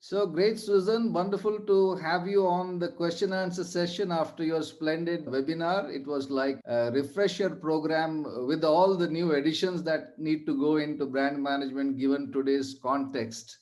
So great, Susan. Wonderful to have you on the question answer session after your splendid webinar. It was like a refresher program with all the new additions that need to go into brand management given today's context.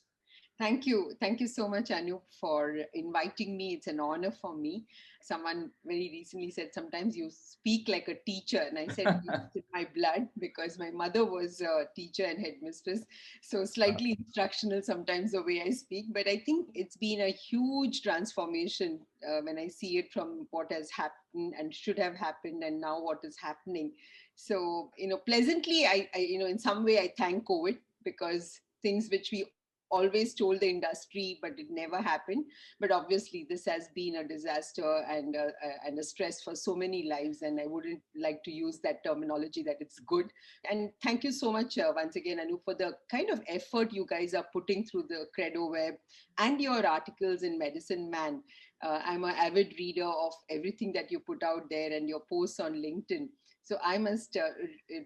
Thank you. Thank you so much, Anu, for inviting me. It's an honor for me. Someone very recently said, sometimes you speak like a teacher. And I said, it's in my blood because my mother was a teacher and headmistress. So slightly instructional sometimes the way I speak. But I think it's been a huge transformation when I see it from what has happened and should have happened and now what is happening. So, pleasantly, in some way, I thank COVID because things which we always told the industry, but it never happened. But obviously, this has been a disaster and a stress for so many lives. And I wouldn't like to use that terminology that it's good. And thank you so much once again, Anu, for the kind of effort you guys are putting through the Credo Web and your articles in Medicine Man. I'm an avid reader of everything that you put out there and your posts on LinkedIn. So I must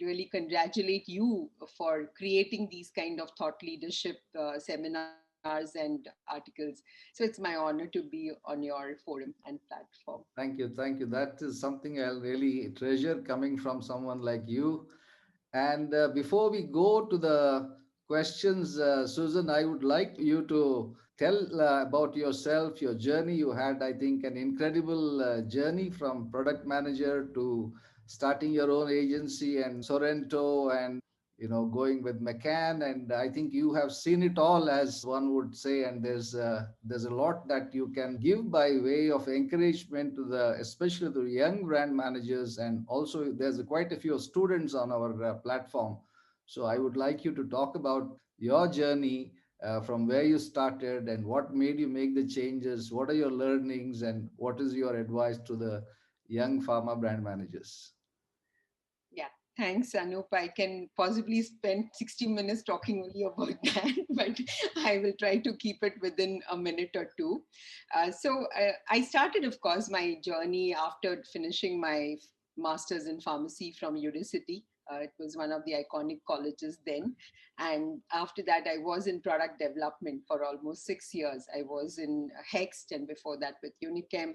really congratulate you for creating these kind of thought leadership seminars and articles. So it's my honor to be on your forum and platform. Thank you. Thank you. That is something I'll really treasure coming from someone like you. And before we go to the questions, Susan, I would like you to tell about yourself, your journey. You had, I think, an incredible journey from product manager to starting your own agency and Sorrento and going with McCann. And I think you have seen it all, as one would say. And there's a lot that you can give by way of encouragement to the, especially the young brand managers. And also, there's quite a few students on our platform. So I would like you to talk about your journey from where you started and what made you make the changes. What are your learnings and what is your advice to the young pharma brand managers? Yeah, thanks, Anup. I can possibly spend 60 minutes talking only about that, but I will try to keep it within a minute or two. I started, of course, my journey after finishing my master's in pharmacy from Udacity. It was one of the iconic colleges then. And after that, I was in product development for almost 6 years. I was in Hext and before that with Unichem.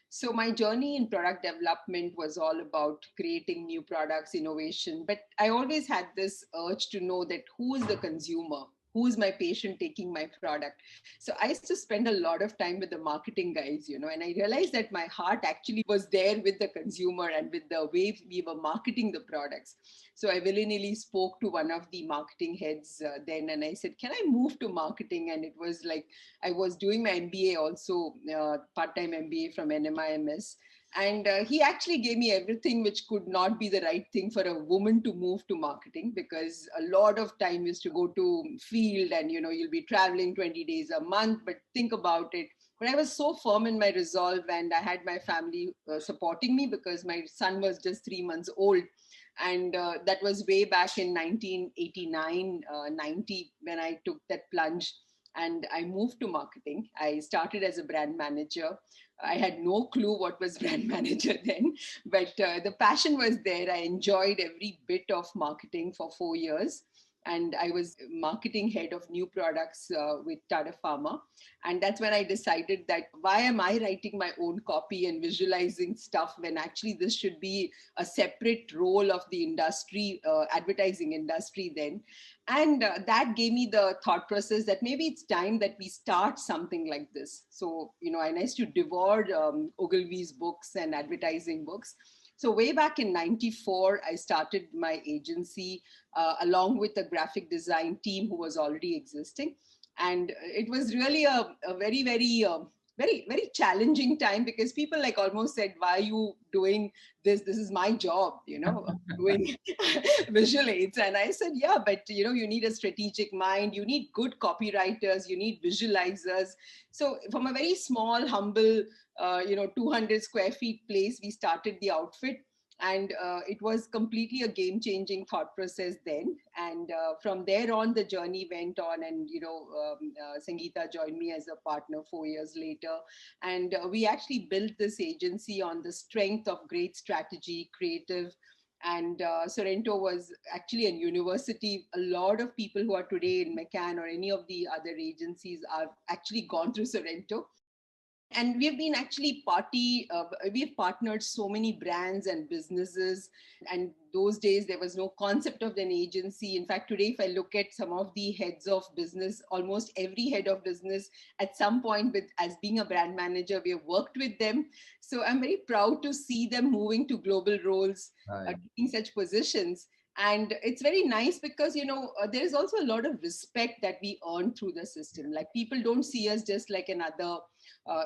So my journey in product development was all about creating new products, innovation. But I always had this urge to know that who is the consumer? Who is my patient taking my product? So I used to spend a lot of time with the marketing guys, and I realized that my heart actually was there with the consumer and with the way we were marketing the products. So I willy-nilly spoke to one of the marketing heads then and I said, can I move to marketing? And it was like, I was doing my MBA also, part-time MBA from NMIMS. And he actually gave me everything which could not be the right thing for a woman to move to marketing, because a lot of time used to go to field and, you'll be traveling 20 days a month, but think about it. But I was so firm in my resolve and I had my family supporting me because my son was just 3 months old. And that was way back in 1989, 90, when I took that plunge and I moved to marketing. I started as a brand manager. I had no clue what was brand manager then, but the passion was there. I enjoyed every bit of marketing for 4 years. And I was marketing head of new products with Tata Pharma. And that's when I decided that why am I writing my own copy and visualizing stuff when actually this should be a separate role of the industry, advertising industry then. And that gave me the thought process that maybe it's time that we start something like this. So, and I used to devour Ogilvy's books and advertising books. So way back in 94, I started my agency along with a graphic design team who was already existing. And it was really a very, very challenging time because people like almost said, why are you doing this? This is my job, doing visual aids. And I said, yeah, but you need a strategic mind, you need good copywriters, you need visualizers. So from a very small, humble, 200 square feet place, we started the outfit. And it was completely a game-changing thought process then. And from there on, the journey went on. And Sangeeta joined me as a partner 4 years later. And we actually built this agency on the strength of great strategy, creative. And Sorrento was actually a university. A lot of people who are today in McCann or any of the other agencies are actually gone through Sorrento. And we've been actually we've partnered so many brands and businesses. And those days there was no concept of an agency. In fact, today if I look at some of the heads of business, almost every head of business at some point, with as being a brand manager, we have worked with them. So I'm very proud to see them moving to global roles, Right. taking such positions. And it's very nice because there is also a lot of respect that we earn through the system. Like, people don't see us just like another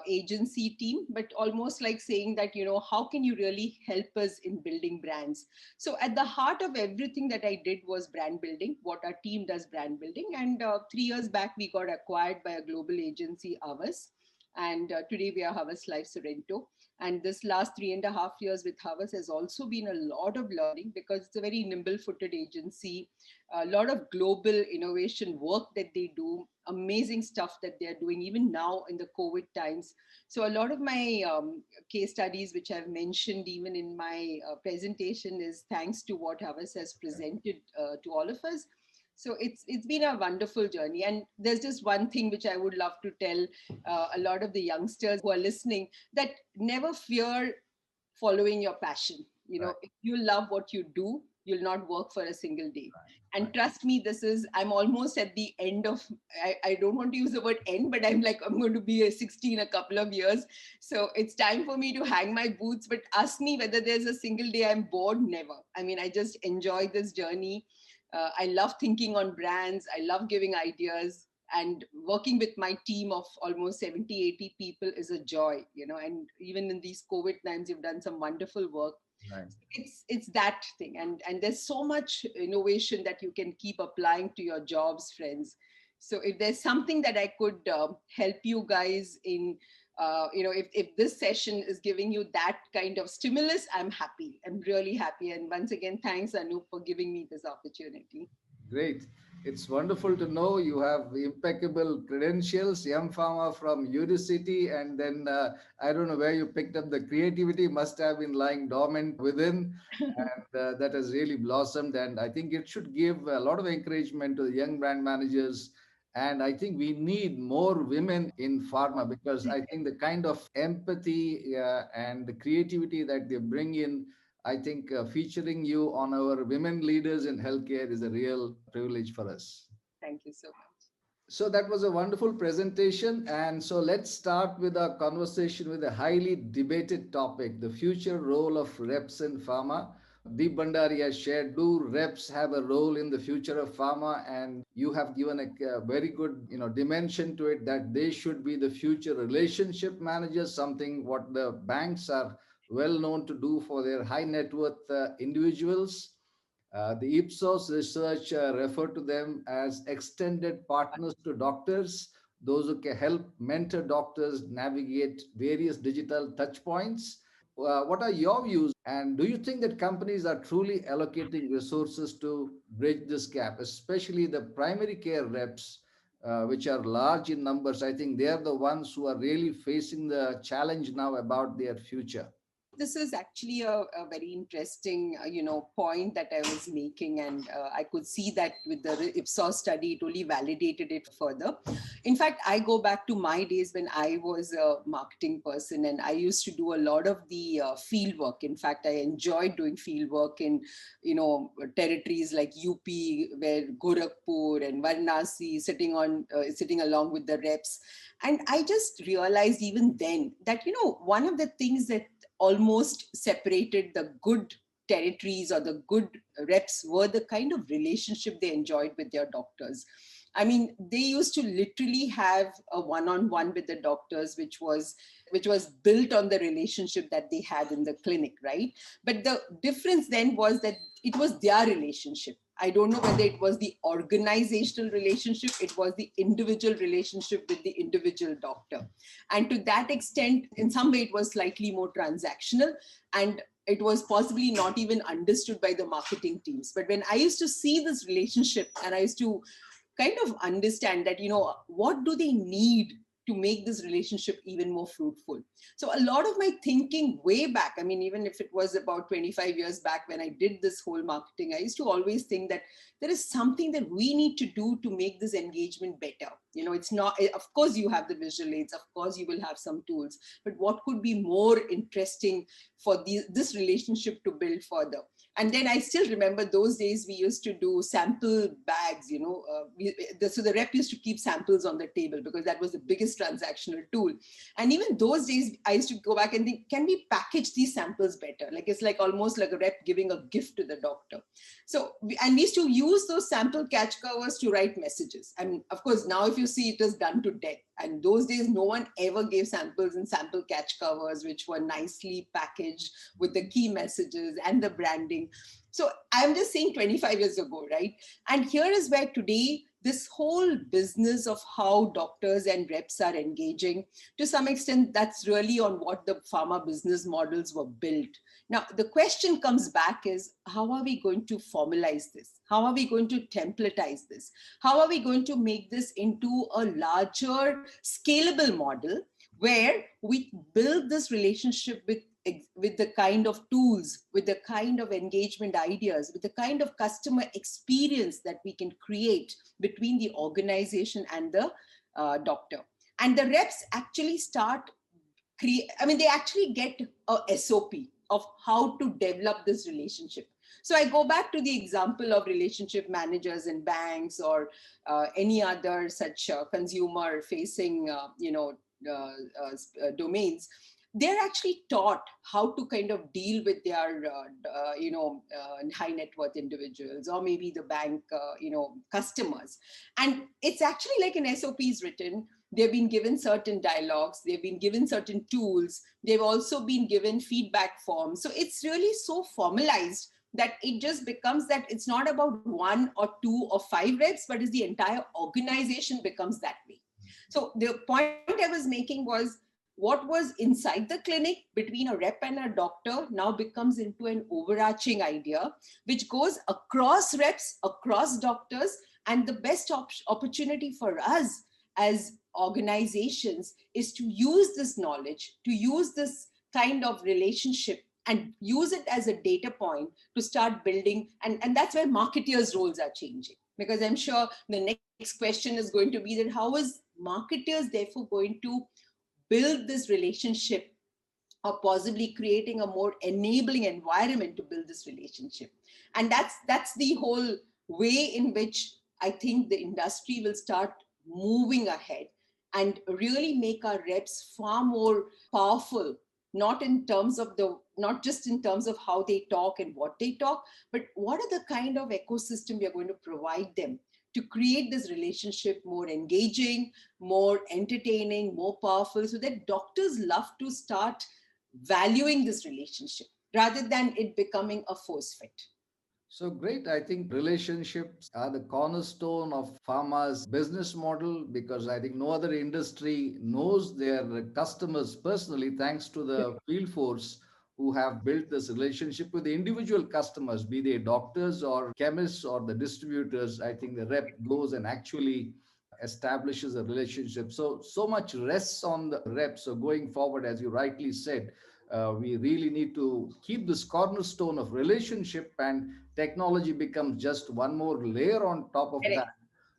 agency team, but almost like saying that, how can you really help us in building brands? So at the heart of everything that I did was brand building, what our team does brand building. And 3 years back, we got acquired by a global agency, Havas. And today we are Havas Life Sorrento. And this last 3.5 years with Havas has also been a lot of learning, because it's a very nimble footed agency, a lot of global innovation work that they do, amazing stuff that they're doing even now in the COVID times. So a lot of my case studies, which I've mentioned even in my presentation, is thanks to what Havas has presented to all of us. So it's been a wonderful journey. And there's just one thing which I would love to tell a lot of the youngsters who are listening, that never fear following your passion. Right. If you love what you do, you'll not work for a single day. And Right. trust me, I'm almost at the end of, I don't want to use the word end, but I'm going to be a 60 in a couple of years. So it's time for me to hang my boots. But ask me whether there's a single day I'm bored, never. I mean, I just enjoy this journey. I love thinking on brands. I love giving ideas, and working with my team of almost 70, 80 people is a joy, and even in these COVID times, you've done some wonderful work. Right. It's that thing. And there's so much innovation that you can keep applying to your jobs, friends. So if there's something that I could help you guys in, if this session is giving you that kind of stimulus, I'm happy. I'm really happy. And once again, thanks, Anup, for giving me this opportunity. Great. It's wonderful to know you have impeccable credentials, M Pharma from Udacity, and then I don't know where you picked up the creativity, must have been lying dormant within, and that has really blossomed. And I think it should give a lot of encouragement to the young brand managers. And I think we need more women in pharma, because I think the kind of empathy and the creativity that they bring in, I think featuring you on our women leaders in healthcare is a real privilege for us. Thank you so much. So that was a wonderful presentation. And so let's start with our conversation with a highly debated topic, the future role of reps in pharma. Deep Bhandari has shared, do reps have a role in the future of pharma? And you have given a very good dimension to it, that they should be the future relationship managers, something what the banks are well known to do for their high net worth individuals. The Ipsos research referred to them as extended partners to doctors, those who can help mentor doctors navigate various digital touch points. What are your views? And do you think that companies are truly allocating resources to bridge this gap, especially the primary care reps, which are large in numbers? I think they are the ones who are really facing the challenge now about their future. This is actually a very interesting, point that I was making, and I could see that with the Ipsos study, it only validated it further. In fact, I go back to my days when I was a marketing person, and I used to do a lot of the field work. In fact, I enjoyed doing field work in, territories like UP, where Gorakhpur and Varanasi, sitting along with the reps. And I just realized even then that, one of the things that almost separated the good territories or the good reps were the kind of relationship they enjoyed with their doctors. I mean, they used to literally have a one-on-one with the doctors, which was built on the relationship that they had in the clinic, right? But the difference then was that it was their relationship. I don't know whether it was the organizational relationship, it was the individual relationship with the individual doctor. And to that extent, in some way, it was slightly more transactional. And it was possibly not even understood by the marketing teams. But when I used to see this relationship and I used to kind of understand that, what do they need to make this relationship even more fruitful? So a lot of my thinking way back, I mean, even if it was about 25 years back when I did this whole marketing, I used to always think that there is something that we need to do to make this engagement better. It's not, of course you have the visual aids, of course you will have some tools, but what could be more interesting for this relationship to build further? And then I still remember those days we used to do sample bags, so the rep used to keep samples on the table because that was the biggest transactional tool. And even those days, I used to go back and think, can we package these samples better? Like it's like almost like a rep giving a gift to the doctor. So, and we used to use those sample catch covers to write messages. I mean, of course, now if you see, it is done to death. And those days, no one ever gave samples in sample catch covers, which were nicely packaged with the key messages and the branding. So I'm just saying 25 years ago, right? And here is where today, this whole business of how doctors and reps are engaging, to some extent, that's really on what the pharma business models were built. Now, the question comes back is, how are we going to formalize this? How are we going to templatize this? How are we going to make this into a larger scalable model where we build this relationship with the kind of tools, with the kind of engagement ideas, with the kind of customer experience that we can create between the organization and the doctor. And the reps actually they actually get a SOP of how to develop this relationship. So I go back to the example of relationship managers in banks or any other such consumer facing, domains. They're actually taught how to kind of deal with their, high net worth individuals or maybe the bank, customers. And it's actually like an SOP is written. They've been given certain dialogues. They've been given certain tools. They've also been given feedback forms. So it's really so formalized that it just becomes that it's not about 1 or 2 or 5 reps, but it's the entire organization becomes that way. So the point I was making was, what was inside the clinic between a rep and a doctor now becomes into an overarching idea, which goes across reps, across doctors. And the best opportunity for us as organizations is to use this knowledge, to use this kind of relationship and use it as a data point to start building. And that's where marketers' roles are changing. Because I'm sure the next question is going to be that how is marketers therefore going to build this relationship, or possibly creating a more enabling environment to build this relationship? And that's the whole way in which I think the industry will start moving ahead and really make our reps far more powerful, not just in terms of how they talk and what they talk, but what are the kind of ecosystem we are going to provide them to create this relationship more engaging, more entertaining, more powerful, so that doctors love to start valuing this relationship rather than it becoming a force fit. So great. I think relationships are the cornerstone of pharma's business model, because I think no other industry knows their customers personally, thanks to the field force who have built this relationship with the individual customers, be they doctors or chemists or the distributors. I think the rep goes and actually establishes a relationship. So much rests on the rep. So going forward, as you rightly said, we really need to keep this cornerstone of relationship, and technology becomes just one more layer on top of that,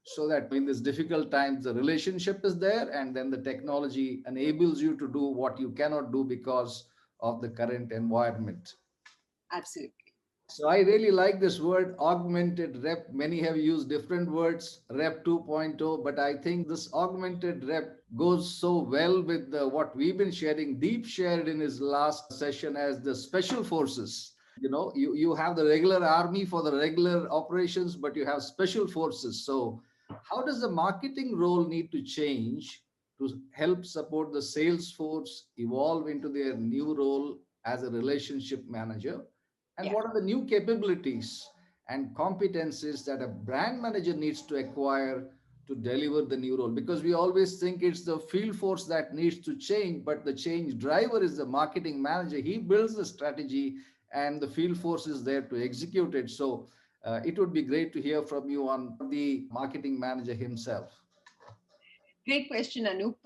so that in these difficult times the relationship is there, and then the technology enables you to do what you cannot do because of the current environment. Absolutely. So I really like this word augmented rep. Many have used different words, rep 2.0, but I think this augmented rep goes so well with what we've been sharing. Deep shared in his last session as the special forces. You have the regular army for the regular operations, but you have special forces. So how does the marketing role need to change to help support the sales force evolve into their new role as a relationship manager? And Yeah. what are the new capabilities and competencies that a brand manager needs to acquire to deliver the new role? Because we always think it's the field force that needs to change, but the change driver is the marketing manager. He builds the strategy and the field force is there to execute it. So it would be great to hear from you on the marketing manager himself. Great question, Anup.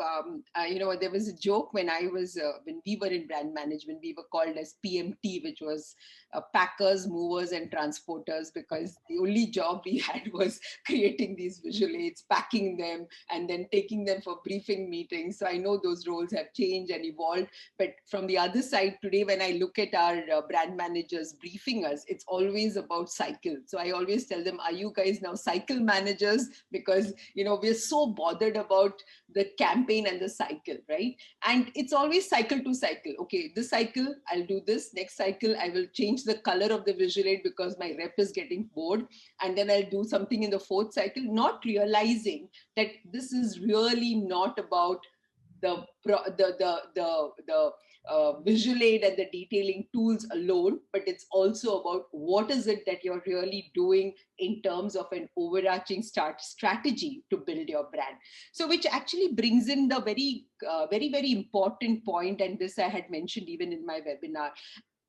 There was a joke when we were in brand management, we were called as PMT, which was packers, movers, and transporters, because the only job we had was creating these visual aids, packing them, and then taking them for briefing meetings. So I know those roles have changed and evolved. But from the other side, today, when I look at our brand managers briefing us, it's always about cycle. So I always tell them, are you guys now cycle managers? Because, we're so bothered about the campaign and the cycle, right? And it's always cycle to cycle. Okay, this cycle, I'll do this. Next cycle, I will change the color of the visual aid because my rep is getting bored. And then I'll do something in the fourth cycle, not realizing that this is really not about the visual aid and the detailing tools alone, but it's also about what is it that you're really doing in terms of an overarching strategy to build your brand. So which actually brings in the very important point, and this I had mentioned even in my webinar.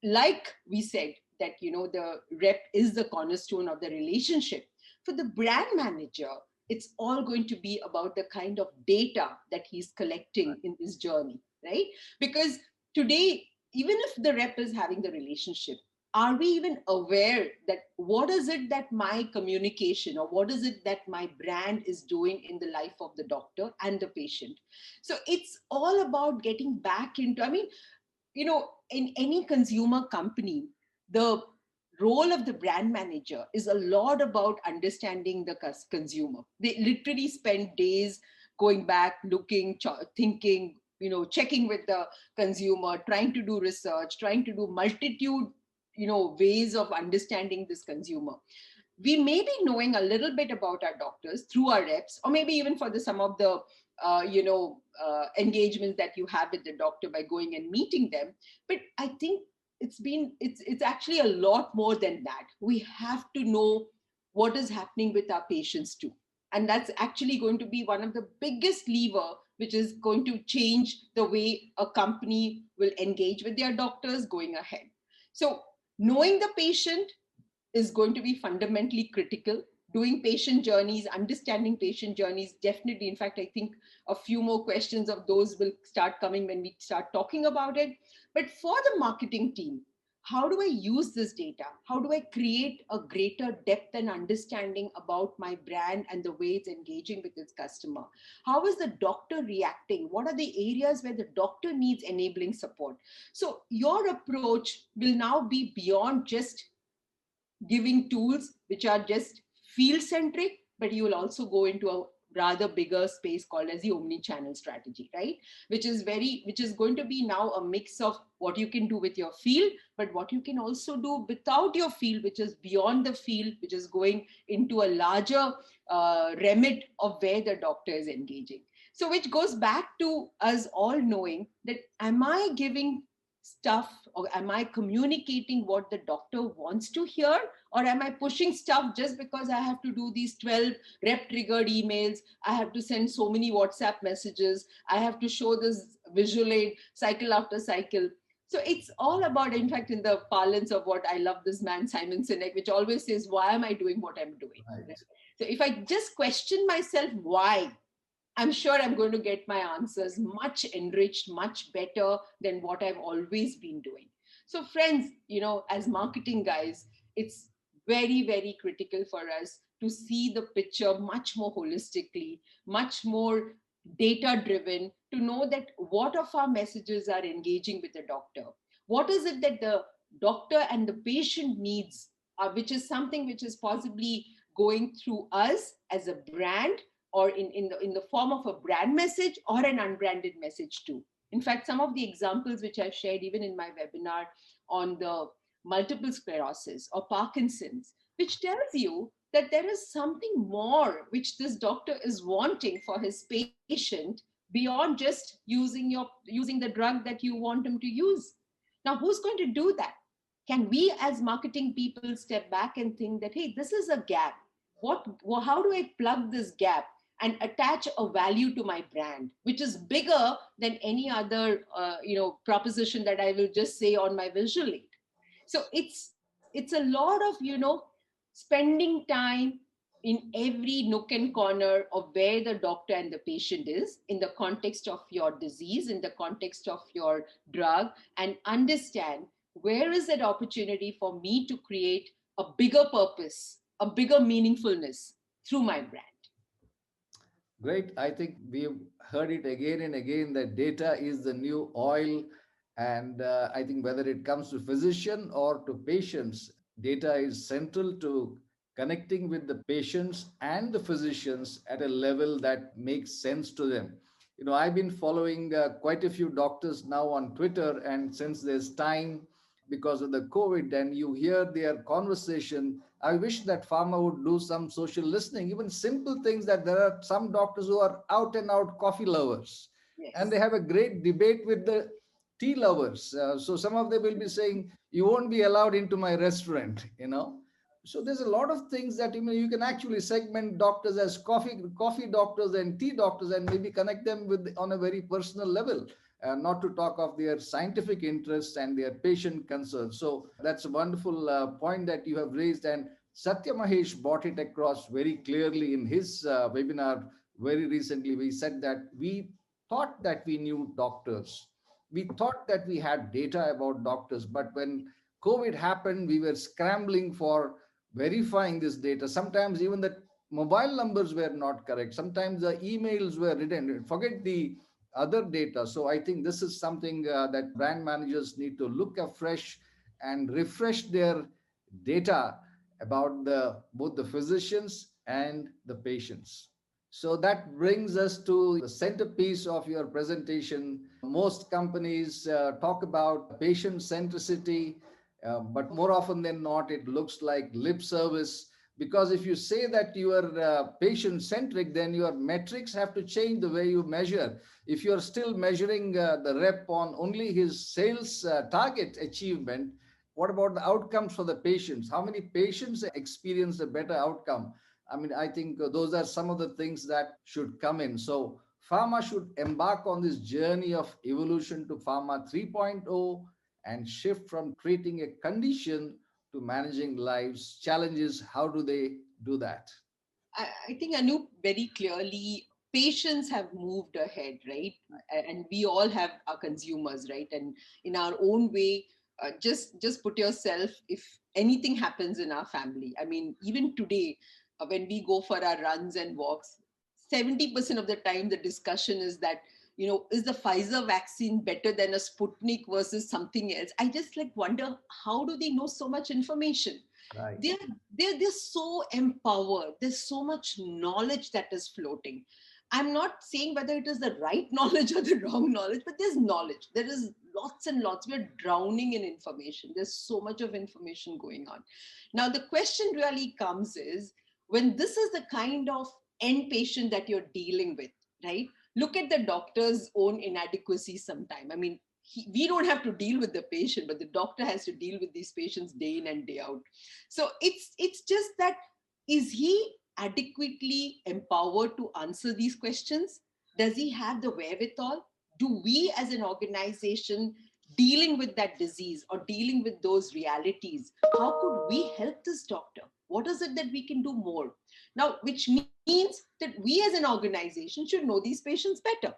Like we said, that the rep is the cornerstone of the relationship. For the brand manager, it's all going to be about the kind of data that he's collecting in this journey, right? Because today, even if the rep is having the relationship, are we even aware that what is it that my communication or what is it that my brand is doing in the life of the doctor and the patient? So it's all about getting back into, in any consumer company, the role of the brand manager is a lot about understanding the consumer. They literally spend days going back, looking, thinking, checking with the consumer, trying to do research, trying to do multitude, ways of understanding this consumer. We may be knowing a little bit about our doctors through our reps, or maybe even for some of the engagements that you have with the doctor by going and meeting them. But I think it's actually a lot more than that. We have to know what is happening with our patients too, and that's actually going to be one of the biggest lever which is going to change the way a company will engage with their doctors going ahead. So knowing the patient is going to be fundamentally critical. Doing patient journeys, understanding patient journeys, definitely. In fact, I think a few more questions of those will start coming when we start talking about it. But for the marketing team, how do I use this data? How do I create a greater depth and understanding about my brand and the way it's engaging with its customer? How is the doctor reacting? What are the areas where the doctor needs enabling support? So your approach will now be beyond just giving tools which are just field centric, but you will also go into a rather bigger space called as the omni-channel strategy, right? Which is going to be now a mix of what you can do with your field, but what you can also do without your field, which is beyond the field, which is going into a larger remit of where the doctor is engaging. So which goes back to us all knowing that, am I giving stuff, or am I communicating what the doctor wants to hear, or am I pushing stuff just because I have to do these 12 rep triggered emails, I have to send so many WhatsApp messages, I have to show this visual aid cycle after cycle? So it's all about, in fact, in the parlance of what I love, this man Simon Sinek, which always says, why am I doing what I'm doing? Right. So if I just question myself why, I'm sure I'm going to get my answers much enriched, much better than what I've always been doing. So friends, as marketing guys, it's very critical for us to see the picture much more holistically, much more data driven, to know that what of our messages are engaging with the doctor. What is it that the doctor and the patient needs, which is something which is possibly going through us as a brand, or in the form of a brand message or an unbranded message too. In fact, some of the examples which I've shared even in my webinar on the multiple sclerosis or Parkinson's, which tells you that there is something more which this doctor is wanting for his patient beyond just using the drug that you want him to use. Now, who's going to do that? Can we as marketing people step back and think that, hey, this is a gap. How do I plug this gap and attach a value to my brand, which is bigger than any other proposition that I will just say on my visual aid? So it's a lot of, spending time in every nook and corner of where the doctor and the patient is in the context of your disease, in the context of your drug, and understand where is that opportunity for me to create a bigger purpose, a bigger meaningfulness through my brand. Great. I think we've heard it again and again that data is the new oil. And I think whether it comes to physician or to patients, data is central to connecting with the patients and the physicians at a level that makes sense to them. I've been following quite a few doctors now on Twitter, and since there's time because of the COVID, and you hear their conversation, I wish that pharma would do some social listening, even simple things, that there are some doctors who are out and out coffee lovers, and Yes. they have a great debate with the tea lovers. So some of them will be saying, "You won't be allowed into my restaurant." So there's a lot of things that you can actually segment doctors as coffee doctors and tea doctors, and maybe connect them with on a very personal level, not to talk of their scientific interests and their patient concerns. So that's a wonderful point that you have raised, and Satya Mahesh brought it across very clearly in his webinar very recently. We said that we thought that we knew doctors, we thought that we had data about doctors, but when COVID happened, we were scrambling for verifying this data. Sometimes even the mobile numbers were not correct. Sometimes the emails were written. Forget the other data. So I think this is something that brand managers need to look afresh and refresh their data about both the physicians and the patients. So that brings us to the centerpiece of your presentation. Most companies talk about patient centricity, but more often than not, it looks like lip service. Because if you say that you are patient centric, then your metrics have to change the way you measure. If you're still measuring the rep on only his sales target achievement, what about the outcomes for the patients? How many patients experience a better outcome? I mean, I think those are some of the things that should come in. So, pharma should embark on this journey of evolution to pharma 3.0 and shift from treating a condition to managing lives. Challenges, how do they do that? I think Anup, very clearly, patients have moved ahead, right? And we all have our consumers, right? And in our own way, just put yourself, if anything happens in our family. I mean, even today, when we go for our runs and walks, 70% of the time the discussion is that, is the Pfizer vaccine better than a Sputnik versus something else? I just like wonder, how do they know so much information? Right. they're they're so empowered. There's so much knowledge that is floating. I'm not saying whether it is the right knowledge or the wrong knowledge, but there's knowledge. There is lots and lots. We're drowning in information. There's so much of information going on. Now the question really comes is, when this is the kind of end patient that you're dealing with, right? Look at the doctor's own inadequacy sometime. I mean, we don't have to deal with the patient, but the doctor has to deal with these patients day in and day out. So it's just that, is he adequately empowered to answer these questions? Does he have the wherewithal? Do we as an organization dealing with that disease or dealing with those realities, how could we help this doctor? What is it that we can do more? Now, which means that we as an organization should know these patients better.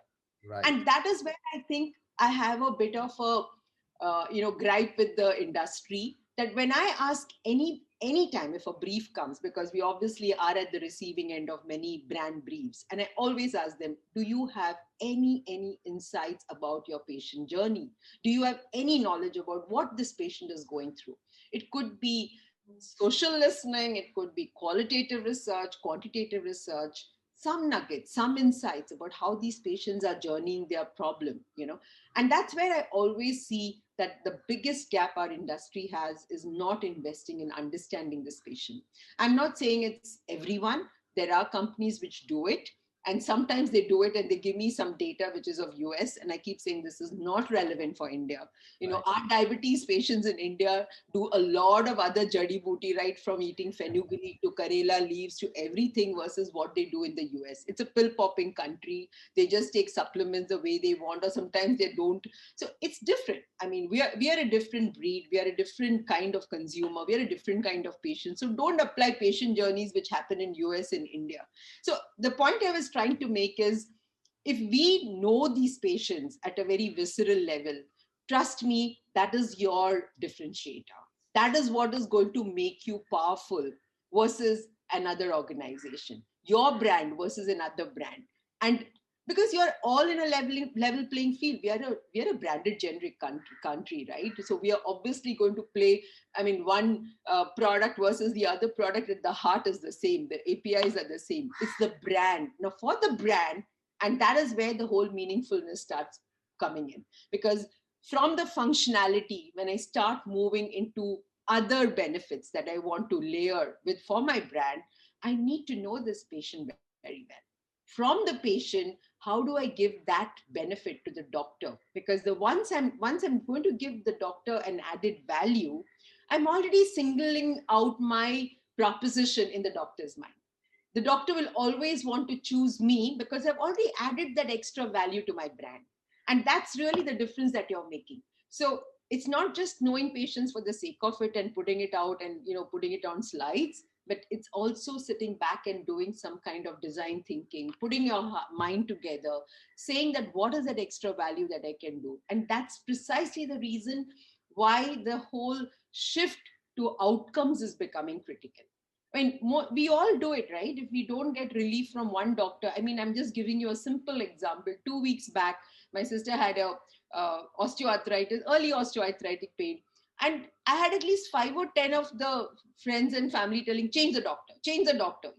Right. And that is where I think I have a bit of a gripe with the industry, that when I ask any time if a brief comes, because we obviously are at the receiving end of many brand briefs, and I always ask them, do you have any insights about your patient journey? Do you have any knowledge about what this patient is going through? It could be social listening, it could be qualitative research, quantitative research, some nuggets, some insights about how these patients are journeying their problem. And that's where I always see that the biggest gap our industry has is not investing in understanding this patient. I'm not saying it's everyone. There are companies which do it, And sometimes they do it and they give me some data which is of US, and I keep saying this is not relevant for India. Right. Our diabetes patients in India do a lot of other jadi booty, right from eating fenugreek to karela leaves to everything, versus what they do in the US. It's a pill popping country. They just take supplements the way they want, or sometimes they don't. So it's different. I mean, we are a different breed. We are a different kind of consumer. We are a different kind of patient. So don't apply patient journeys which happen in US and India. So the point I was trying to make is, if we know these patients at a very visceral level, trust me, that is your differentiator. That is what is going to make you powerful versus another organization, your brand versus another brand. And because you're all in a level playing field, we are a branded generic country, right? So we are obviously going to play. I mean, one product versus the other product, at the heart is the same. The APIs are the same. It's the brand. Now, for the brand, and that is where the whole meaningfulness starts coming in. Because from the functionality, when I start moving into other benefits that I want to layer with for my brand, I need to know this patient very well. From the patient, how do I give that benefit to the doctor? Because once I'm going to give the doctor an added value, I'm already singling out my proposition in the doctor's mind. The doctor will always want to choose me because I've already added that extra value to my brand. And that's really the difference that you're making. So it's not just knowing patients for the sake of it and putting it out and putting it on slides, but it's also sitting back and doing some kind of design thinking, putting your mind together, saying that what is that extra value that I can do. And that's precisely the reason why the whole shift to outcomes is becoming critical. I mean, we all do it, right? If we don't get relief from one doctor, I mean, I'm just giving you a simple example. 2 weeks back, my sister had a osteoarthritis, early osteoarthritic pain. And I had at least 5 or 10 of the friends and family telling, change the doctor, change the doctor.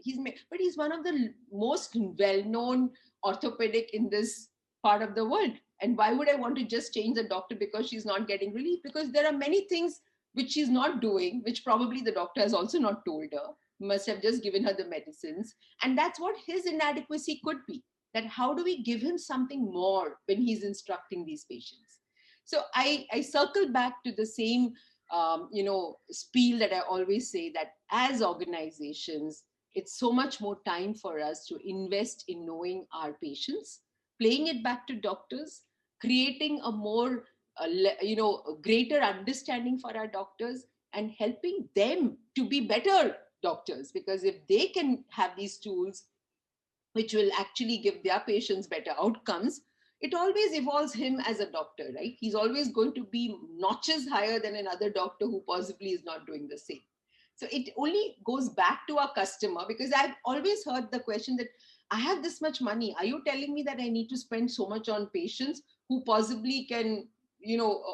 But he's one of the most well-known orthopedic in this part of the world. And why would I want to just change the doctor because she's not getting relief? Because there are many things which she's not doing, which probably the doctor has also not told her, must have just given her the medicines. And that's what his inadequacy could be. That how do we give him something more when he's instructing these patients? So I circle back to the same, spiel that I always say, that as organizations, it's so much more time for us to invest in knowing our patients, playing it back to doctors, creating a more a greater understanding for our doctors, and helping them to be better doctors. Because if they can have these tools which will actually give their patients better outcomes, it always evolves him as a doctor, right? He's always going to be notches higher than another doctor who possibly is not doing the same. So it only goes back to our customer, because I've always heard the question that, I have this much money, are you telling me that I need to spend so much on patients who possibly can,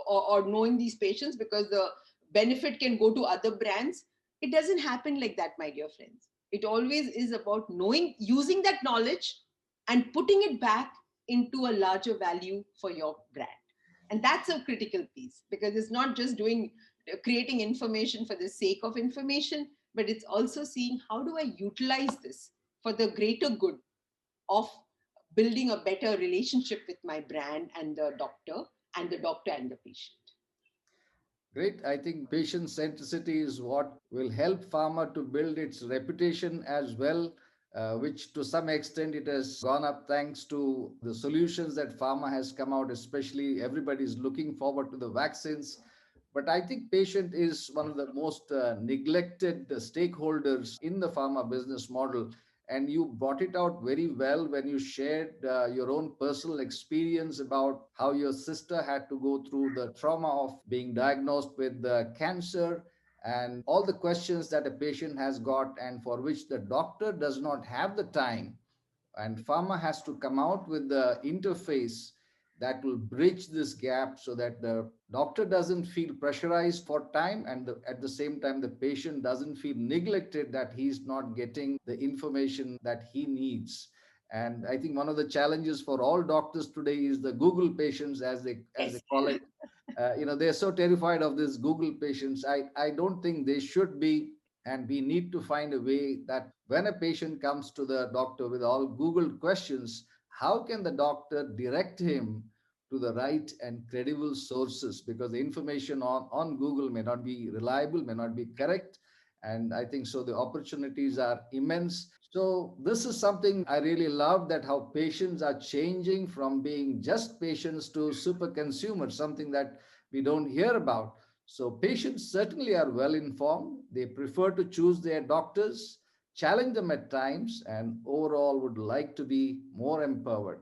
or knowing these patients, because the benefit can go to other brands? It doesn't happen like that, my dear friends. It always is about knowing, using that knowledge and putting it back into a larger value for your brand. And that's a critical piece, because it's not just creating information for the sake of information, but it's also seeing, how do I utilize this for the greater good of building a better relationship with my brand and the doctor, and the doctor and the patient. Great. I think patient centricity is what will help pharma to build its reputation as well, which to some extent it has gone up thanks to the solutions that pharma has come out, especially everybody is looking forward to the vaccines. But I think patient is one of the most neglected stakeholders in the pharma business model. And you brought it out very well when you shared your own personal experience about how your sister had to go through the trauma of being diagnosed with cancer, and all the questions that a patient has got and for which the doctor does not have the time, and pharma has to come out with the interface that will bridge this gap so that the doctor doesn't feel pressurized for time, and at the same time the patient doesn't feel neglected, that he's not getting the information that he needs. And I think one of the challenges for all doctors today is the Google patients, as they Yes. call it. They're so terrified of this Google patients. I don't think they should be. And we need to find a way that when a patient comes to the doctor with all Google questions, how can the doctor direct him to the right and credible sources? Because the information on Google may not be reliable, may not be correct. And I think so the opportunities are immense. So this is something I really love, that how patients are changing from being just patients to super consumers, something that we don't hear about. So patients certainly are well informed. They prefer to choose their doctors, challenge them at times, and overall would like to be more empowered.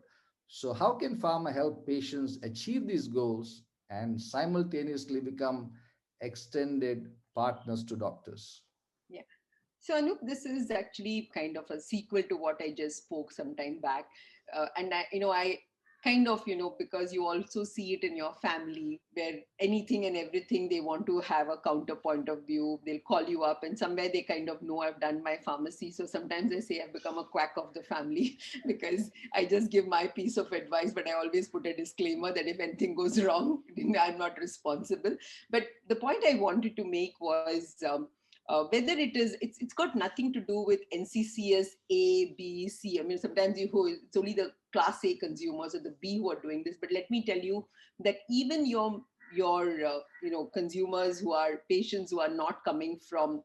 So how can pharma help patients achieve these goals and simultaneously become extended partners to doctors? Yeah. So Anup, this is actually kind of a sequel to what I just spoke some time back. And I kind of, because you also see it in your family where anything and everything they want to have a counterpoint of view, they'll call you up and somewhere they kind of know I've done my pharmacy. So sometimes I say I've become a quack of the family because I just give my piece of advice, but I always put a disclaimer that if anything goes wrong, I'm not responsible. But the point I wanted to make was, whether it's got nothing to do with NCCS A, B, C. I mean, sometimes it's only the class A consumers or the B who are doing this. But let me tell you that even your consumers who are patients who are not coming from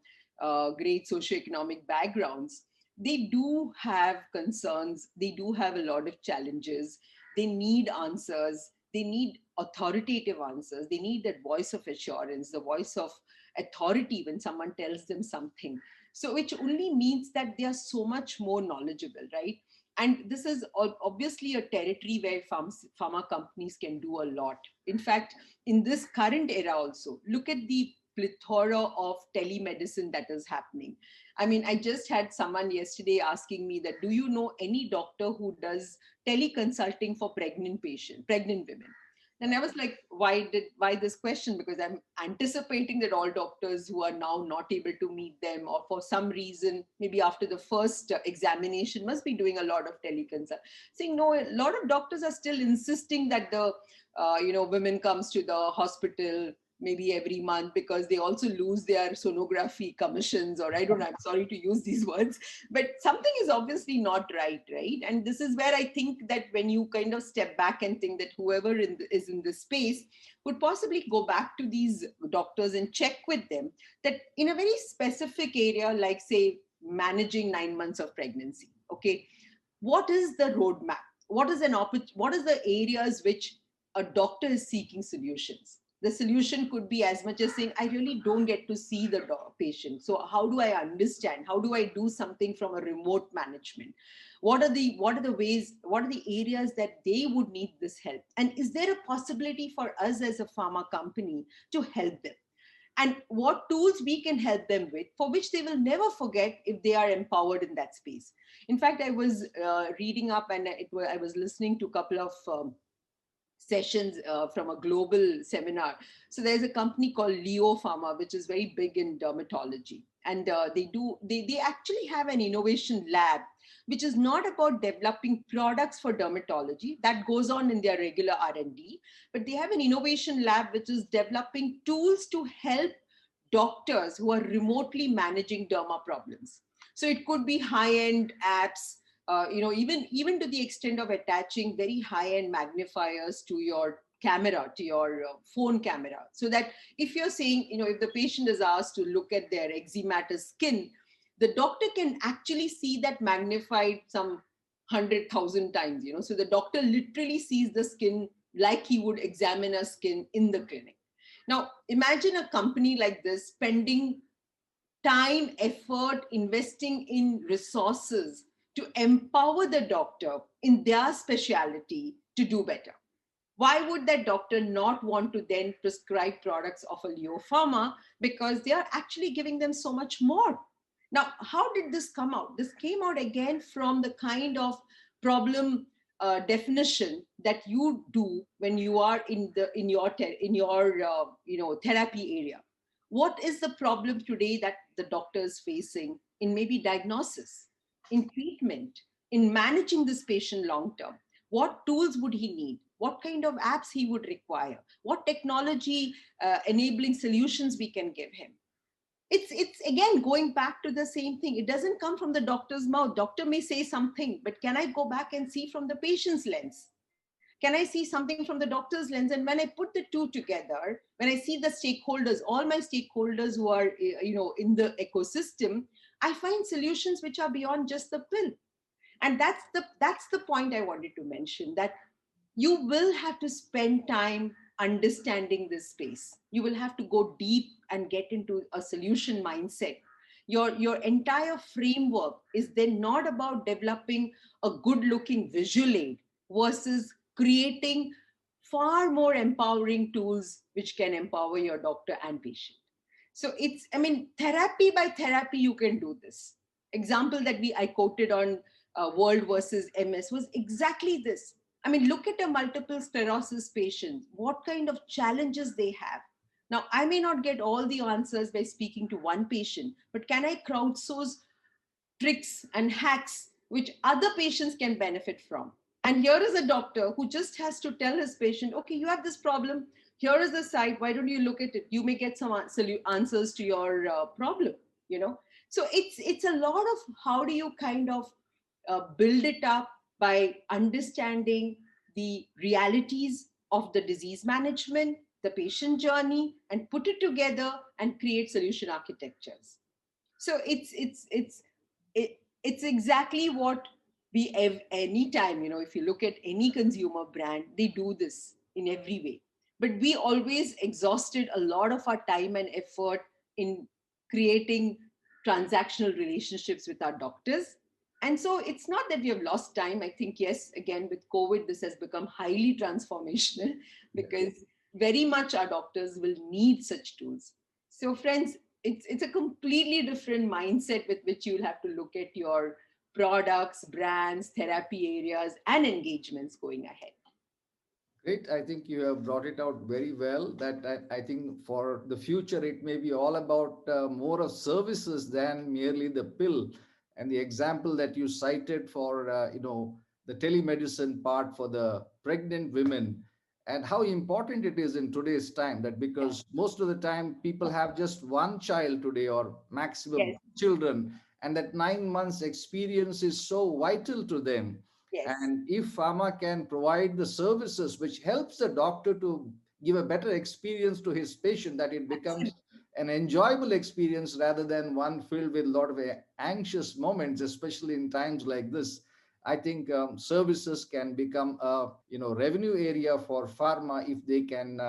great socioeconomic backgrounds, they do have concerns. They do have a lot of challenges. They need answers. They need authoritative answers. They need that voice of assurance, the voice of authority when someone tells them something. So which only means that they are so much more knowledgeable, right? And this is obviously a territory where pharma companies can do a lot. In fact, in this current era also, look at the plethora of telemedicine that is happening. I mean, I just had someone yesterday asking me that, do you know any doctor who does teleconsulting for pregnant women? And I was like, why this question? Because I'm anticipating that all doctors who are now not able to meet them, or for some reason, maybe after the first examination, must be doing a lot of teleconsult. Saying no, a lot of doctors are still insisting that the women comes to the hospital maybe every month, because they also lose their sonography commissions, or I don't know, I'm sorry to use these words, but something is obviously not right? And this is where I think that when you kind of step back and think that whoever is in this space would possibly go back to these doctors and check with them that in a very specific area, like say managing 9 months of pregnancy, okay, what is the roadmap? What is the areas which a doctor is seeking solutions? The solution could be as much as saying, I really don't get to see the patient, so how do I understand? How do I do something from a remote management? What are the ways, what are the areas that they would need this help, and is there a possibility for us as a pharma company to help them, and what tools we can help them with, for which they will never forget if they are empowered in that space. In fact, I was reading up, and I was listening to a couple of sessions from a global seminar. So there's a company called Leo Pharma, which is very big in dermatology. And they actually have an innovation lab, which is not about developing products for dermatology. That goes on in their regular R&D. But they have an innovation lab, which is developing tools to help doctors who are remotely managing derma problems. So it could be high-end apps, even to the extent of attaching very high-end magnifiers to your camera, to your phone camera, so that if you're saying, if the patient is asked to look at their eczematous skin, the doctor can actually see that magnified some 100,000 times, so the doctor literally sees the skin like he would examine a skin in the clinic. Now, imagine a company like this spending time, effort, investing in resources to empower the doctor in their specialty to do better. Why would that doctor not want to then prescribe products of a Leo Pharma? Because they are actually giving them so much more. Now, how did this come out? This came out again from the kind of problem definition that you do when you are in your therapy area. What is the problem today that the doctor is facing in maybe diagnosis, in treatment, in managing this patient long term? What tools would he need? What kind of apps he would require? What technology enabling solutions we can give him? it's again going back to the same thing. It doesn't come from the doctor's mouth. Doctor may say something, but can I go back and see from the patient's lens? Can I see something from the doctor's lens? And when I put the two together, when I see the stakeholders, all my stakeholders who are in the ecosystem, I find solutions which are beyond just the pill. And that's the point I wanted to mention, that you will have to spend time understanding this space. You will have to go deep and get into a solution mindset. Your entire framework is then not about developing a good looking visual aid versus creating far more empowering tools which can empower your doctor and patient. So it's, I mean, therapy by therapy, you can do this. Example that I quoted on World versus MS was exactly this. I mean, look at a multiple sclerosis patient, what kind of challenges they have. Now, I may not get all the answers by speaking to one patient, but can I crowdsource tricks and hacks which other patients can benefit from? And here is a doctor who just has to tell his patient, okay, you have this problem. Here is the site. Why don't you look at it? You may get some answers to your problem, you know? So it's a lot of how do you kind of build it up by understanding the realities of the disease management, the patient journey, and put it together and create solution architectures. So it's exactly what we have anytime, if you look at any consumer brand, they do this in every way. But we always exhausted a lot of our time and effort in creating transactional relationships with our doctors. And so it's not that we have lost time. I think, yes, again, with COVID, this has become highly transformational because very much our doctors will need such tools. So friends, it's a completely different mindset with which you'll have to look at your products, brands, therapy areas, and engagements going ahead. Great. I think you have brought it out very well. That I think for the future, it may be all about more of services than merely the pill. And the example that you cited for, the telemedicine part for the pregnant women, and how important it is in today's time, that Yeah. because most of the time people have just one child today or maximum Yes. children, and that 9 months experience is so vital to them. Yes. And if pharma can provide the services which helps the doctor to give a better experience to his patient, that it becomes Absolutely. an enjoyable experience rather than one filled with a lot of anxious moments, especially in times like this. I think services can become a revenue area for pharma if they can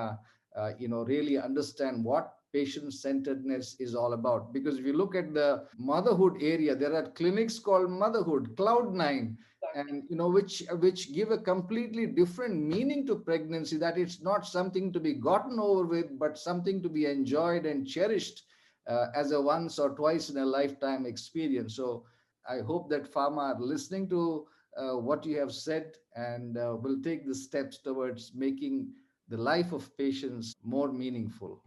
really understand what patient centeredness is all about. Because if you look at the motherhood area, there are clinics called Motherhood, Cloud9, and which give a completely different meaning to pregnancy, that it's not something to be gotten over with but something to be enjoyed and cherished as a once or twice in a lifetime experience. So I hope that pharma are listening to what you have said and will take the steps towards making the life of patients more meaningful.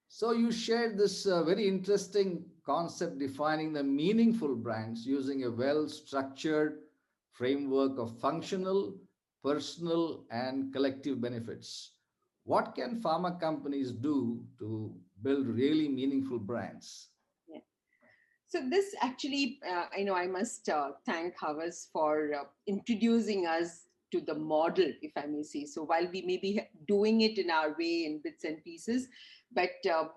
So you shared this very interesting concept defining the meaningful brands using a well-structured framework of functional, personal, and collective benefits. What can pharma companies do to build really meaningful brands? Yeah. So this actually, I must thank Havas for introducing us to the model, if I may say. So while we may be doing it in our way in bits and pieces, but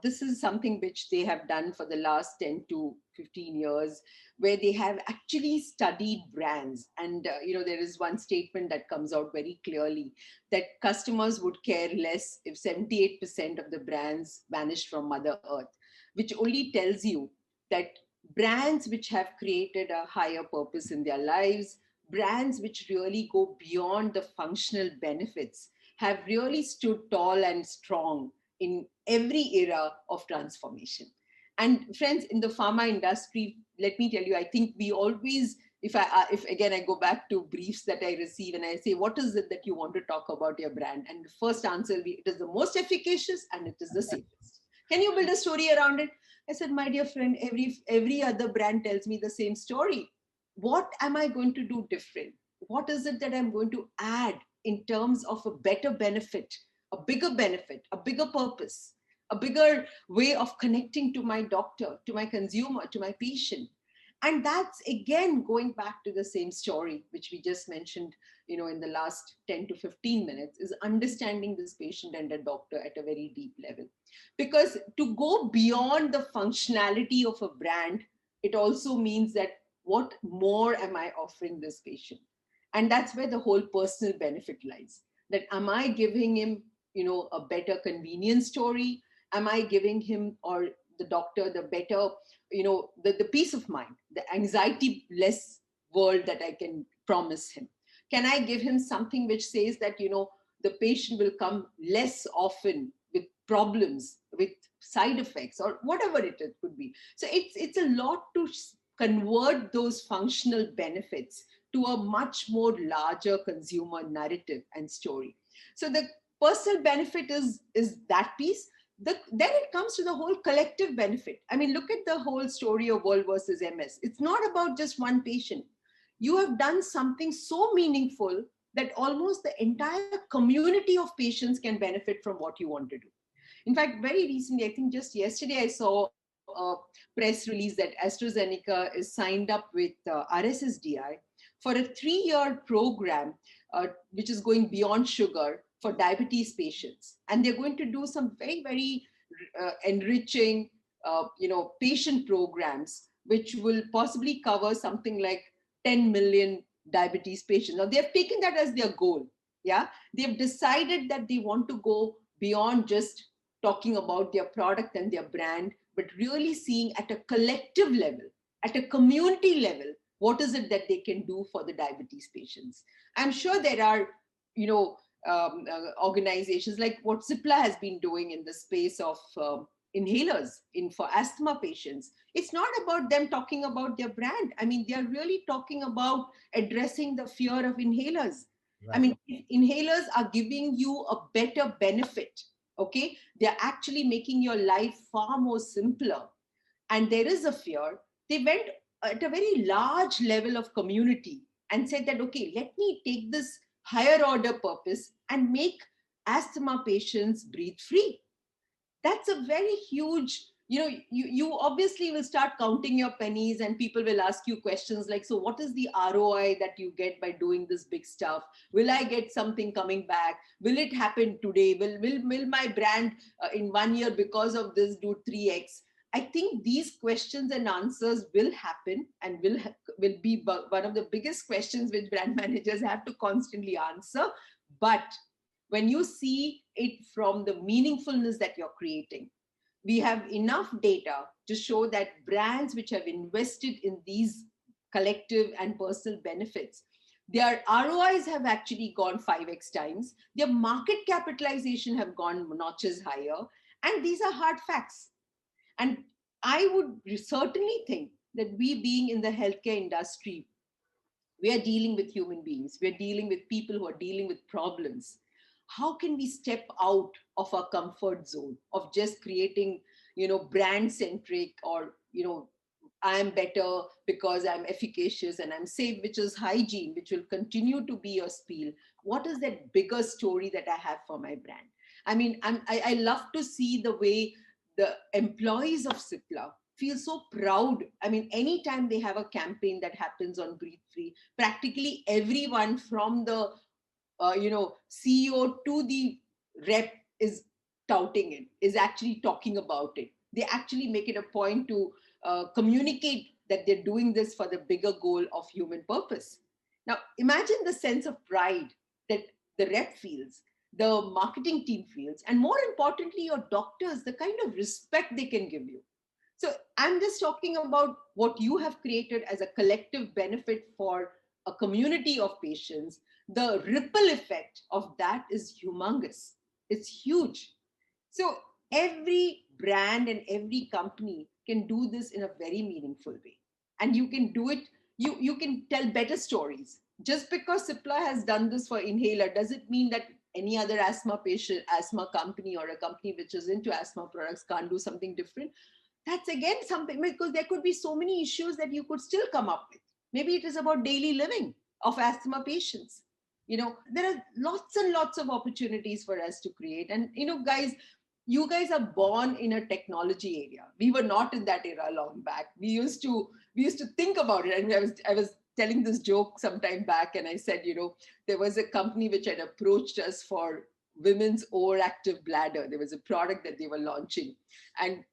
this is something which they have done for the last 10 to 15 years, where they have actually studied brands. And, there is one statement that comes out very clearly that customers would care less if 78% of the brands vanished from Mother Earth, which only tells you that brands which have created a higher purpose in their lives, brands which really go beyond the functional benefits, have really stood tall and strong in every era of transformation. And friends, in the pharma industry, let me tell you, I think we always, if again I go back to briefs that I receive and I say, what is it that you want to talk about your brand? And the first answer will be, it is the most efficacious and it is the safest. Can you build a story around it? I said, my dear friend, every other brand tells me the same story. What am I going to do different? What is it that I'm going to add in terms of a better benefit, a bigger purpose? a bigger way of connecting to my doctor, to my consumer, to my patient. And that's again going back to the same story which we just mentioned, in the last 10 to 15 minutes, is understanding this patient and the doctor at a very deep level. Because to go beyond the functionality of a brand, it also means that what more am I offering this patient? And that's where the whole personal benefit lies. That am I giving him, a better convenience story? Am I giving him or the doctor the better, the peace of mind, the anxiety less world that I can promise him? Can I give him something which says that, the patient will come less often with problems, with side effects, or whatever could be? So it's a lot to convert those functional benefits to a much more larger consumer narrative and story. So the personal benefit is that piece. Then it comes to the whole collective benefit. I mean, look at the whole story of World versus MS. It's not about just one patient. You have done something so meaningful that almost the entire community of patients can benefit from what you want to do. In fact, very recently, I think just yesterday, I saw a press release that AstraZeneca is signed up with RSSDI for a 3-year program, which is going beyond sugar for diabetes patients. And they're going to do some very, very enriching, patient programs, which will possibly cover something like 10 million diabetes patients. Now, they've taken that as their goal. Yeah, they've decided that they want to go beyond just talking about their product and their brand, but really seeing at a collective level, at a community level, what is it that they can do for the diabetes patients. I'm sure there are, organizations like what Cipla has been doing in the space of inhalers for asthma patients. It's not about them talking about their brand. I mean, they're really talking about addressing the fear of inhalers. Right. I mean, if inhalers are giving you a better benefit, okay, they're actually making your life far more simpler, and there is a fear, they went at a very large level of community and said that, okay, let me take this higher order purpose and make asthma patients breathe free. That's a very huge, you obviously will start counting your pennies, and people will ask you questions like, so what is the ROI that you get by doing this big stuff? Will I get something coming back? Will it happen today? Will my brand in 1 year because of this do 3x? I think these questions and answers will happen and will be one of the biggest questions which brand managers have to constantly answer. But when you see it from the meaningfulness that you're creating, we have enough data to show that brands which have invested in these collective and personal benefits, their ROIs have actually gone 5x times, their market capitalization have gone notches higher, and these are hard facts. And I would certainly think that we, being in the healthcare industry, we are dealing with human beings, we are dealing with people who are dealing with problems. How can we step out of our comfort zone of just creating, brand centric, or, I am better because I'm efficacious and I'm safe, which is hygiene, which will continue to be your spiel. What is that bigger story that I have for my brand? I mean, I love to see the way the employees of Cipla feel so proud. I mean, anytime they have a campaign that happens on Breathe Free, practically everyone from the CEO to the rep is touting it, is actually talking about it. They actually make it a point to communicate that they're doing this for the bigger goal of human purpose. Now, imagine the sense of pride that the rep feels, the marketing team feels, and more importantly, your doctors, the kind of respect they can give you. So I'm just talking about what you have created as a collective benefit for a community of patients. The ripple effect of that is humongous. It's huge. So every brand and every company can do this in a very meaningful way. And you can do it, you can tell better stories. Just because Cipla has done this for inhaler, does it mean that any other asthma company or a company which is into asthma products can't do something different? That's again something, because there could be so many issues that you could still come up with. Maybe it is about daily living of asthma patients. There are lots and lots of opportunities for us to create. And, guys, you guys are born in a technology area. We were not in that era long back. We used to think about it. And I was telling this joke some time back, and I said, there was a company which had approached us for women's overactive bladder. There was a product that they were launching. And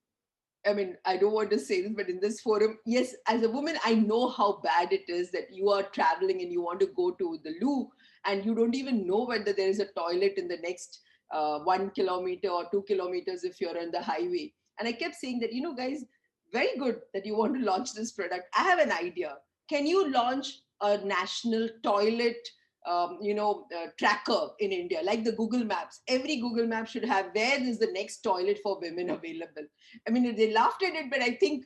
I mean, I don't want to say this, but in this forum, yes, as a woman, I know how bad it is that you are traveling and you want to go to the loo and you don't even know whether there is a toilet in the next 1 kilometer or 2 kilometers if you're on the highway. And I kept saying that, guys, very good that you want to launch this product. I have an idea. Can you launch a national toilet tracker in India, like the Google Maps? Every Google Map should have where is the next toilet for women available. I mean, they laughed at it, but I think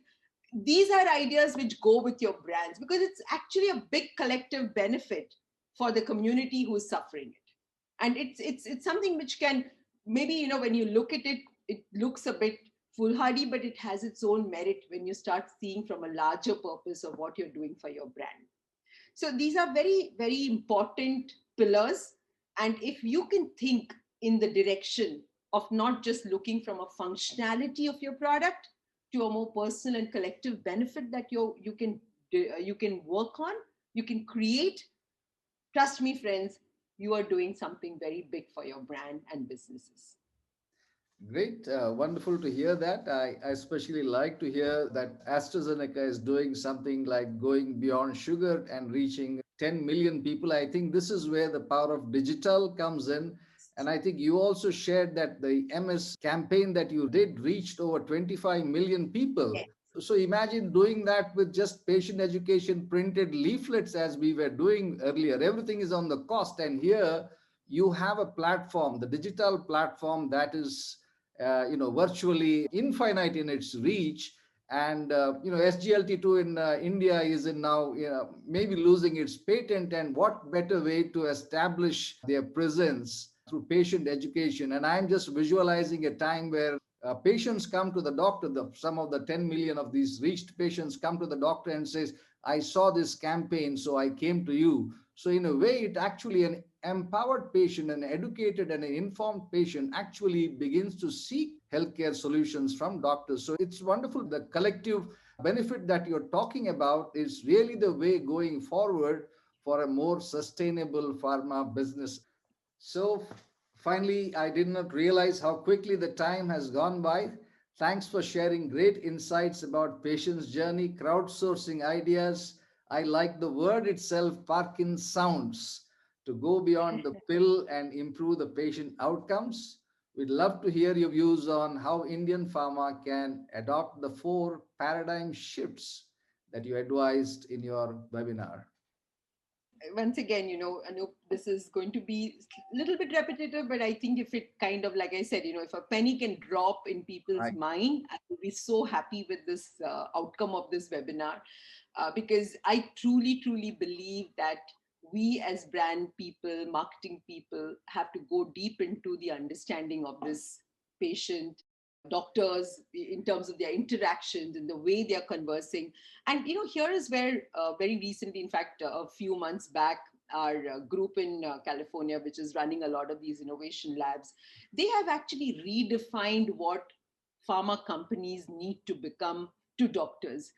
these are ideas which go with your brands because it's actually a big collective benefit for the community who's suffering it. And it's something which can maybe, when you look at it, it looks a bit foolhardy, but it has its own merit when you start seeing from a larger purpose of what you're doing for your brand. So these are very, very important pillars. And if you can think in the direction of not just looking from a functionality of your product to a more personal and collective benefit that you can work on, you can create, trust me, friends, you are doing something very big for your brand and businesses. Great, wonderful to hear that. I especially like to hear that AstraZeneca is doing something like going beyond sugar and reaching 10 million people. I think this is where the power of digital comes in. And I think you also shared that the MS campaign that you did reached over 25 million people. Yes. So imagine doing that with just patient education printed leaflets as we were doing earlier. Everything is on the cost. And here you have a platform, the digital platform that is virtually infinite in its reach. And SGLT2 in India is in now maybe losing its patent. And what better way to establish their presence through patient education? And I'm just visualizing a time where patients come to the doctor. Some of the 10 million of these reached patients come to the doctor and says, "I saw this campaign, so I came to you." So in a way, it actually an empowered patient, an educated and an informed patient actually begins to seek healthcare solutions from doctors. So it's wonderful. The collective benefit that you're talking about is really the way going forward for a more sustainable pharma business. So finally, I did not realize how quickly the time has gone by. Thanks for sharing great insights about patient's journey, crowdsourcing ideas. I like the word itself, Parkin sounds, to go beyond the pill and improve the patient outcomes. We'd love to hear your views on how Indian pharma can adopt the 4 paradigm shifts that you advised in your webinar. Once again, Anup, this is going to be a little bit repetitive, but I think if it kind of, like I said, if a penny can drop in people's mind, I will be so happy with this outcome of this webinar, because I truly, truly believe that we as brand people, marketing people, have to go deep into the understanding of this patient, doctors, in terms of their interactions and the way they're conversing. And here is where very recently, in fact, a few months back, our group in California, which is running a lot of these innovation labs, they have actually redefined what pharma companies need to become to doctors.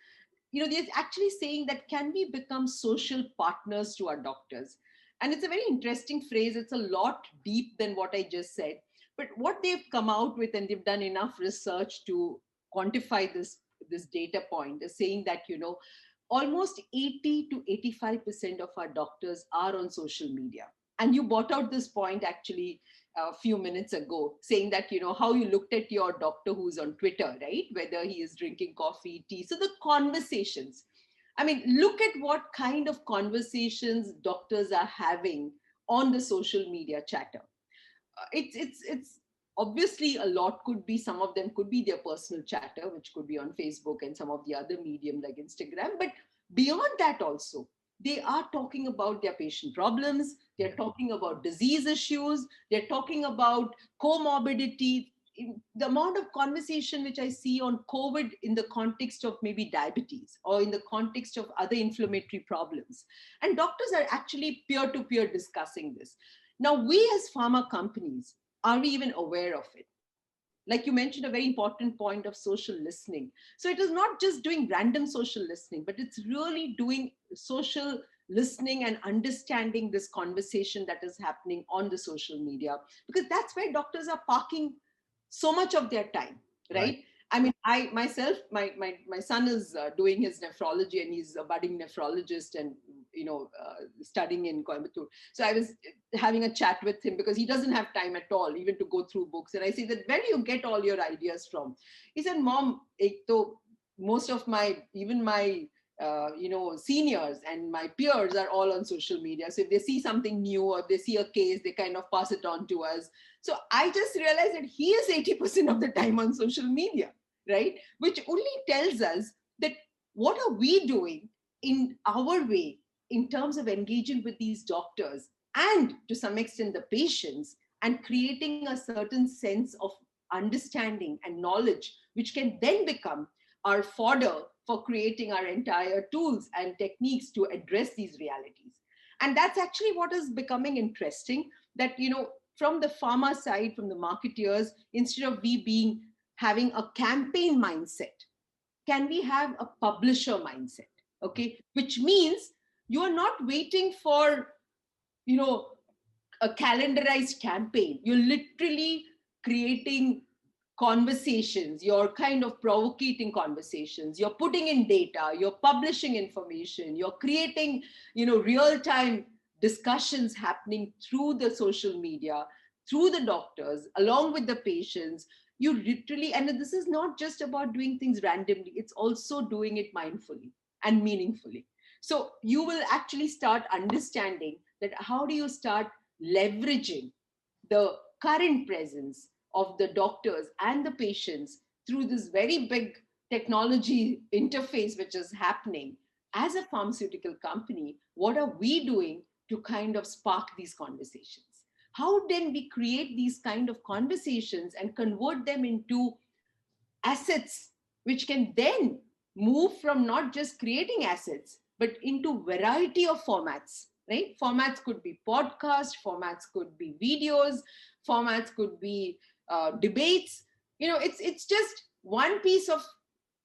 They're actually saying that, can we become social partners to our doctors? And it's a very interesting phrase. It's a lot deep than what I just said. But what they've come out with, and they've done enough research to quantify this data point, is saying that, almost 80 to 85% of our doctors are on social media. And you brought out this point actually a few minutes ago, saying that, how you looked at your doctor who's on Twitter, right? Whether he is drinking coffee, tea. So the conversations, I mean, look at what kind of conversations doctors are having on the social media chatter. It's obviously a lot could be, some of them could be their personal chatter, which could be on Facebook and some of the other medium like Instagram. But beyond that also, they are talking about their patient problems. They're talking about disease issues. They're talking about comorbidity. The amount of conversation which I see on COVID in the context of maybe diabetes or in the context of other inflammatory problems. And doctors are actually peer-to-peer discussing this. Now, we as pharma companies, are we even aware of it? like you mentioned, a very important point of social listening. So it is not just doing random social listening, but it's really doing social listening and understanding this conversation that is happening on the social media, because that's where doctors are parking so much of their time, Right. right? I mean, I myself, my son is doing his nephrology, and he's a budding nephrologist, and studying in Coimbatore. So I was having a chat with him because he doesn't have time at all, even to go through books. And I say that, where do you get all your ideas from? He said, Mom, ek to most of my, even my seniors and my peers are all on social media. So if they see something new or if they see a case, they kind of pass it on to us. So I just realized that he is 80% of the time on social media, right? Which only tells us that what are we doing in our way in terms of engaging with these doctors and to some extent the patients, and creating a certain sense of understanding and knowledge, which can then become our fodder for creating our entire tools and techniques to address these realities. And that's actually what is becoming interesting, that from the pharma side, from the marketeers, instead of we being having a campaign mindset, can we have a publisher mindset? Okay, which means you are not waiting for you know a calendarized campaign. You're literally creating conversations, you're kind of provocating conversations, you're putting in data, you're publishing information, you're creating real time discussions happening through the social media, through the doctors, along with the patients. You literally, and this is not just about doing things randomly, it's also doing it mindfully and meaningfully. So you will actually start understanding that how do you start leveraging the current presence of the doctors and the patients through this very big technology interface which is happening. As a pharmaceutical company, what are we doing to kind of spark these conversations? How then we create these kind of conversations and convert them into assets which can then move from not just creating assets but into variety of formats, right? Formats could be podcast, formats could be videos, formats could be debates. It's just one piece of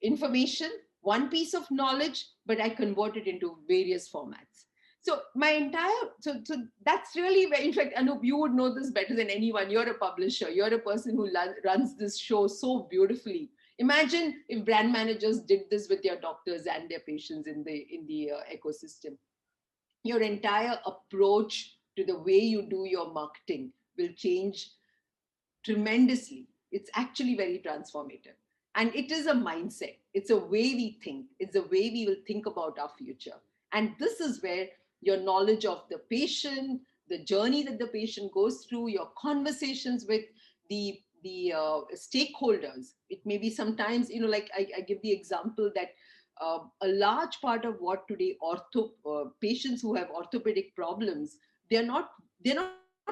information, one piece of knowledge, but I convert it into various formats. So my entire, so that's really where, in fact, Anup, you would know this better than anyone. You're a publisher, you're a person who runs this show so beautifully. Imagine if brand managers did this with their doctors and their patients in the ecosystem. Your entire approach to the way you do your marketing will change tremendously. It's actually very transformative. And it is a mindset. It's a way we think. It's a way we will think about our future. And this is where your knowledge of the patient, the journey that the patient goes through, your conversations with the stakeholders. It may be sometimes, like I give the example that a large part of what today patients who have orthopedic problems, they're not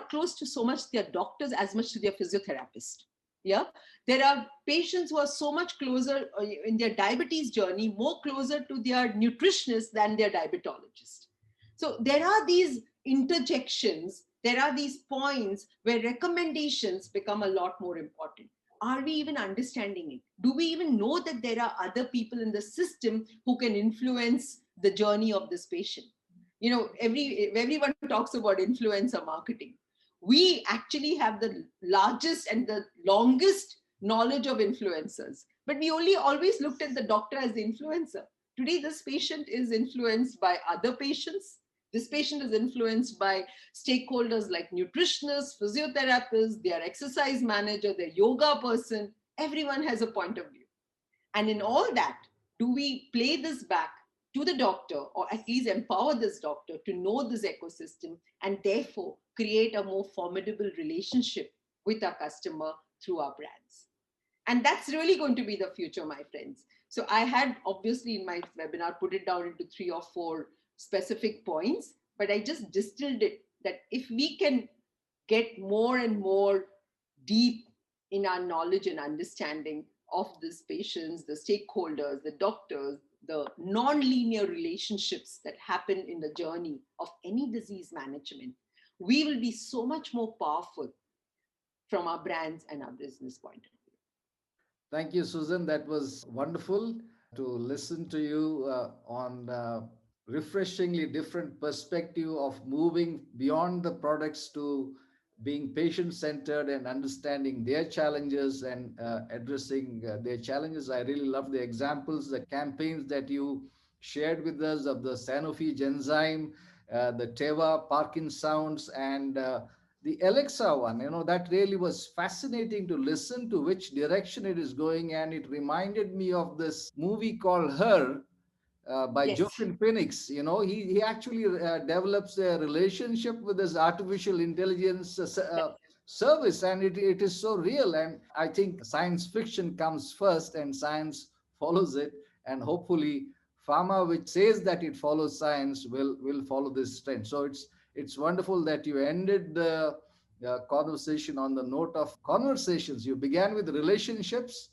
close to so much their doctors as much to their physiotherapist. Yeah, there are patients who are so much closer in their diabetes journey, more closer to their nutritionist than their diabetologist. So there are these interjections, there are these points where recommendations become a lot more important. Are we even understanding it? Do we even know that there are other people in the system who can influence the journey of this patient? Everyone talks about influencer marketing. We actually have the largest and the longest knowledge of influencers, but we only always looked at the doctor as the influencer. Today, this patient is influenced by other patients. This patient is influenced by stakeholders like nutritionists, physiotherapists, their exercise manager, their yoga person. Everyone has a point of view. And in all that, do we play this back to the doctor, or at least empower this doctor to know this ecosystem and therefore create a more formidable relationship with our customer through our brands? And that's really going to be the future, my friends. So I had obviously in my webinar put it down into 3 or 4 specific points, but I just distilled it that if we can get more and more deep in our knowledge and understanding of these patients, the stakeholders, the doctors, the non-linear relationships that happen in the journey of any disease management, we will be so much more powerful from our brands and our business point of view. Thank you, Susan. That was wonderful to listen to you on refreshingly different perspective of moving beyond the products to being patient centered and understanding their challenges and addressing their challenges. I really love the examples, the campaigns that you shared with us of the Sanofi Genzyme, the Teva Parkinson's, and the Alexa one, that really was fascinating to listen to which direction it is going. And it reminded me of this movie called Her by Yes, Joaquin Phoenix. He actually develops a relationship with this artificial intelligence service, and it is so real. And I think science fiction comes first, and science follows it. And hopefully, pharma, which says that it follows science, will follow this trend. So it's wonderful that you ended the conversation on the note of conversations. You began with relationships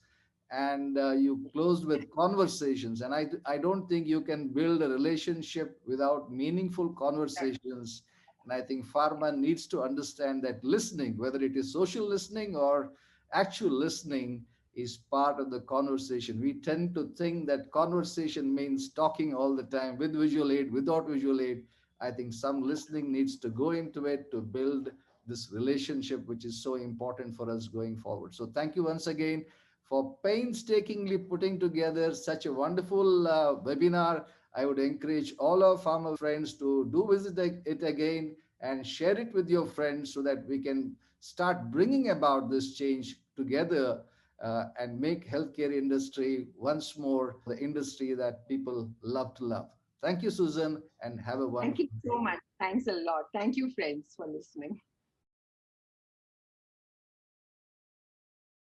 and you closed with conversations, and I don't think you can build a relationship without meaningful conversations. And I think pharma needs to understand that listening, whether it is social listening or actual listening, is part of the conversation. We tend to think that conversation means talking all the time with visual aid, without visual aid. I think some listening needs to go into it to build this relationship, which is so important for us going forward. So thank you once again for painstakingly putting together such a wonderful webinar. I would encourage all our farmer friends to do visit it again and share it with your friends so that we can start bringing about this change together and make healthcare industry once more the industry that people love to love. Thank you, Susan, and have a thank wonderful you so much. Thanks a lot. Thank you, friends, for listening.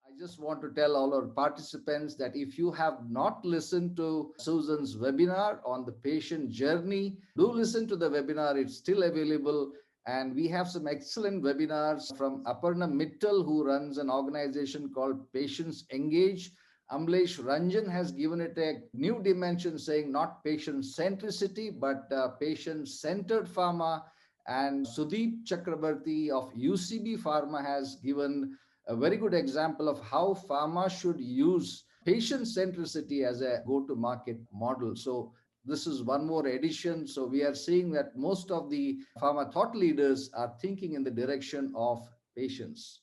I just want to tell all our participants that if you have not listened to Susan's webinar on the patient journey, do listen to the webinar. It's still available. And we have some excellent webinars from Aparna Mittal, who runs an organization called Patients Engage. Amlesh Ranjan has given it a new dimension, saying not patient centricity, but patient centered pharma. And Sudeep Chakrabarti of UCB Pharma has given a very good example of how pharma should use patient centricity as a go to market model. So, this is one more addition. So, we are seeing that most of the pharma thought leaders are thinking in the direction of patients.